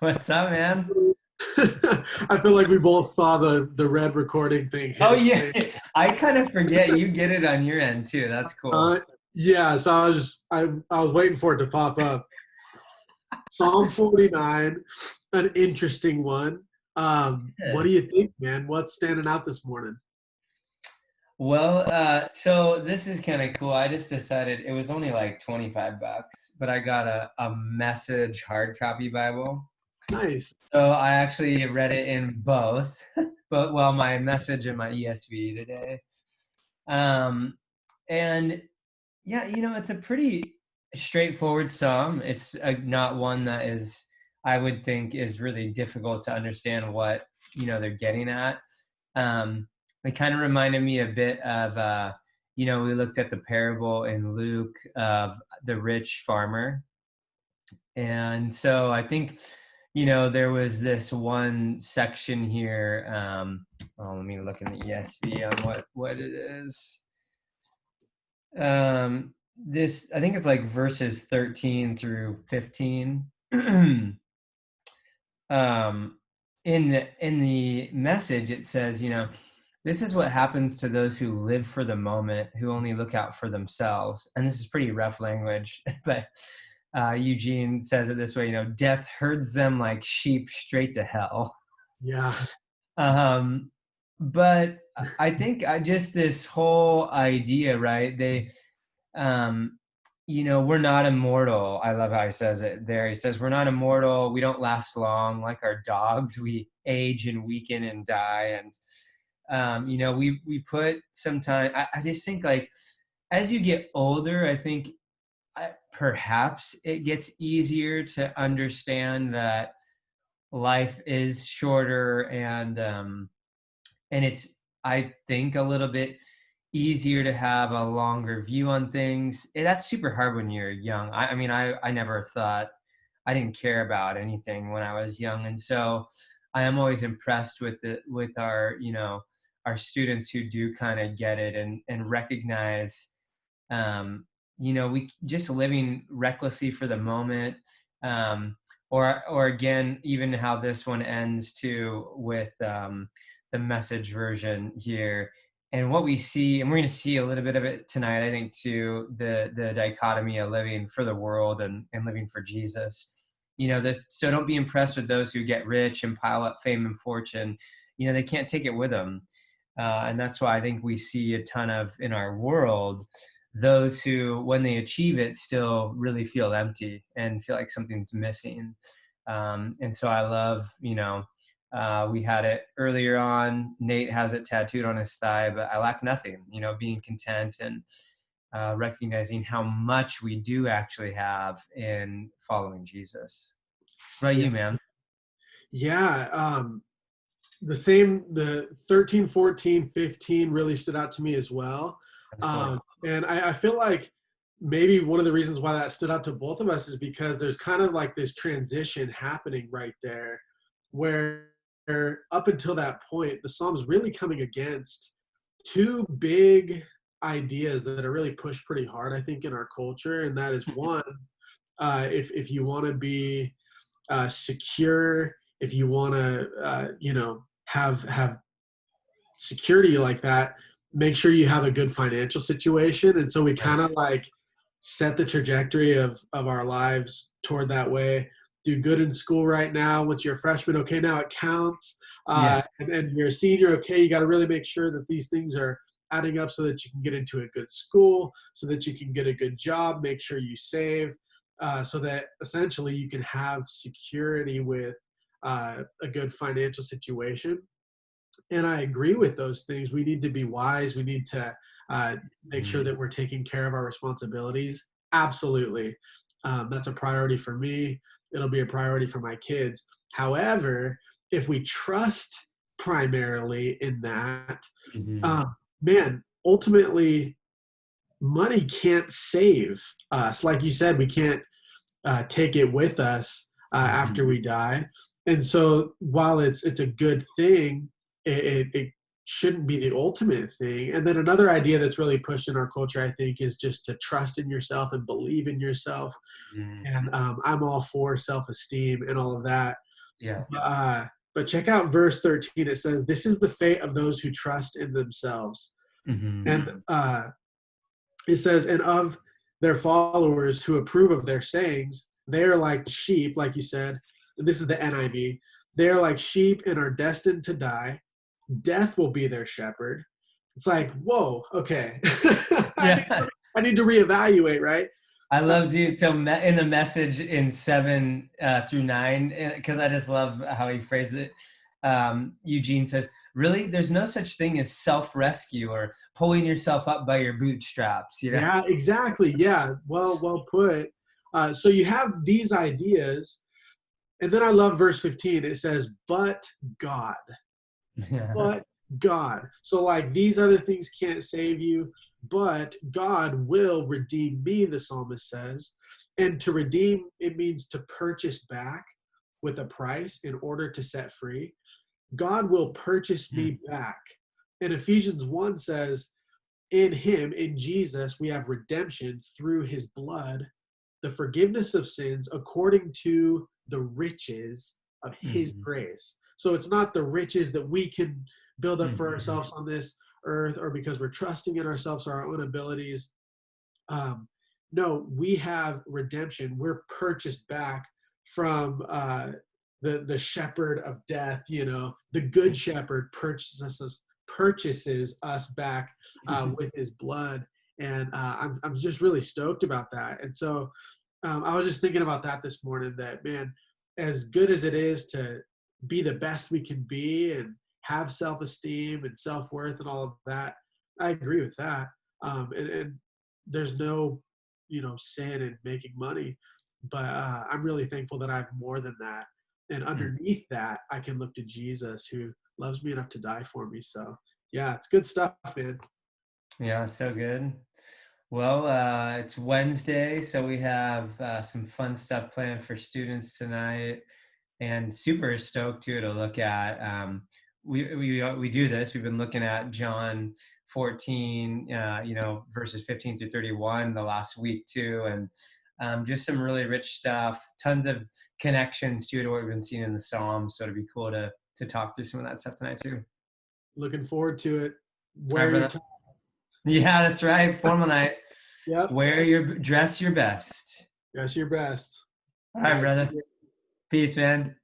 What's up, man? I feel like we both saw the red recording thing Oh hit at the yeah, same I kind of forget you get it on your end too. That's cool. time. Yeah, so I was waiting for it to pop up. Psalm 49, an interesting one. What Good. do you think, man? What's standing out this morning? Well, so this is kind of cool. I just decided it was only like 25 bucks, but I got a message hard copy Bible. Nice. So I actually read it in both, but well, my message and my ESV today. Um, and yeah, it's a pretty straightforward psalm. It's not one that is, I would think, is really difficult to understand what they're getting at. It kind of reminded me a bit of, we looked at the parable in Luke of the rich farmer, and so I think, there was this one section here. Let me look in the ESV on what it is. This, I think it's like verses 13 through 15. um in the message it says, this is what happens to those who live for the moment, who only look out for themselves. And this is pretty rough language, but Eugene says it this way, death herds them like sheep straight to hell. Yeah. um but I think I just this whole idea, right? Um, we're not immortal. I love how he says it there. He says, we're not immortal. We don't last long like our dogs. We age and weaken and die. And, we put some time. I just think, like, as you get older, I think perhaps it gets easier to understand that life is shorter, and it's, I think, a little bit easier to have a longer view on things. That's super hard when you're young. I mean, I never thought, I didn't care about anything when I was young, and so I am always impressed with our our students who do kind of get it and recognize, we just living recklessly for the moment. um, or again, even how this one ends too with the message version here. And what we see, and we're going to see a little bit of it tonight, I think, too, the dichotomy of living for the world and living for Jesus. So don't be impressed with those who get rich and pile up fame and fortune. They can't take it with them. And that's why I think we see a ton of, in our world, those who, when they achieve it, still really feel empty and feel like something's missing. And so I love, we had it earlier on. Nate has it tattooed on his thigh, but I lack nothing, being content and recognizing how much we do actually have in following Jesus. What about Yeah. you, man? Yeah. The 13, 14, 15 really stood out to me as well. That's cool. And I feel like maybe one of the reasons why that stood out to both of us is because there's kind of like this transition happening right there where up until that point, the Psalm's really coming against two big ideas that are really pushed pretty hard, I think, in our culture. And that is one, if you want to be secure, if you want to, have security like that, make sure you have a good financial situation. And so we Right. kind of like set the trajectory of our lives toward that way. Do good in school right now. Once you're a freshman, okay, now it counts. Yeah. And you're a senior, okay, you got to really make sure that these things are adding up so that you can get into a good school, so that you can get a good job, make sure you save, so that essentially you can have security with a good financial situation. And I agree with those things. We need to be wise. We need to make sure Mhm. that we're taking care of our responsibilities. Absolutely. That's a priority for me. It'll be a priority for my kids. However, if we trust primarily in that, Mhm. uh, man, ultimately, money can't save us. Like you said, we can't take it with us Mhm. after we die. And so while it's a good thing, it shouldn't be the ultimate thing. And then another idea that's really pushed in our culture, I think, is just to trust in yourself and believe in yourself. Mhm. And I'm all for self-esteem and all of that. Yeah. But check out verse 13. It says, "This is the fate of those who trust in themselves." Hmm. And it says, "And of their followers who approve of their sayings, they are like sheep," like you said. And this is the NIV. "They are like sheep and are destined to die. Death will be their shepherd." It's like, whoa, okay. Yeah. I need to reevaluate, right? I love you. So in the message in 7 through 9, because I just love how he phrased it. Eugene says, "Really, there's no such thing as self-rescue or pulling yourself up by your bootstraps." You know. Yeah, exactly. Yeah, well put. So you have these ideas, and then I love verse 15. It says, "But God." Yeah. But God. So, like, these other things can't save you, but God will redeem me, the psalmist says. And to redeem, it means to purchase back with a price in order to set free. God will purchase me back. And Ephesians 1 says, "In him, in Jesus, we have redemption through his blood, the forgiveness of sins according to the riches of his Hmm. grace." So it's not the riches that we can build up for Hmm. ourselves on this earth, or because we're trusting in ourselves or our own abilities. Um, no, we have redemption. We're purchased back from the shepherd of death. The good shepherd purchases us back with his blood, and I'm just really stoked about that. And so I was just thinking about that this morning. That, man, as good as it is to be the best we can be and have self-esteem and self-worth and all of that, I agree with that. And there's no sin in making money, but I'm really thankful that I have more than that, and underneath that I can look to Jesus, who loves me enough to die for me. So yeah, it's good stuff, man. Yeah, so good. Well, it's Wednesday, so we have some fun stuff planned for students tonight, and super stoked too to look at. We do this. We've been looking at John 14, verses 15 through 31 the last week too, and just some really rich stuff. Tons of connections to what we've been seeing in the Psalms. So it'd be cool to talk through some of that stuff tonight too. Looking forward to it. All right, Wear your brother. tie. Yeah, that's right. Formal night. Yep. Dress your best. That's your best. All All right, right. See brother. you. Peace, man.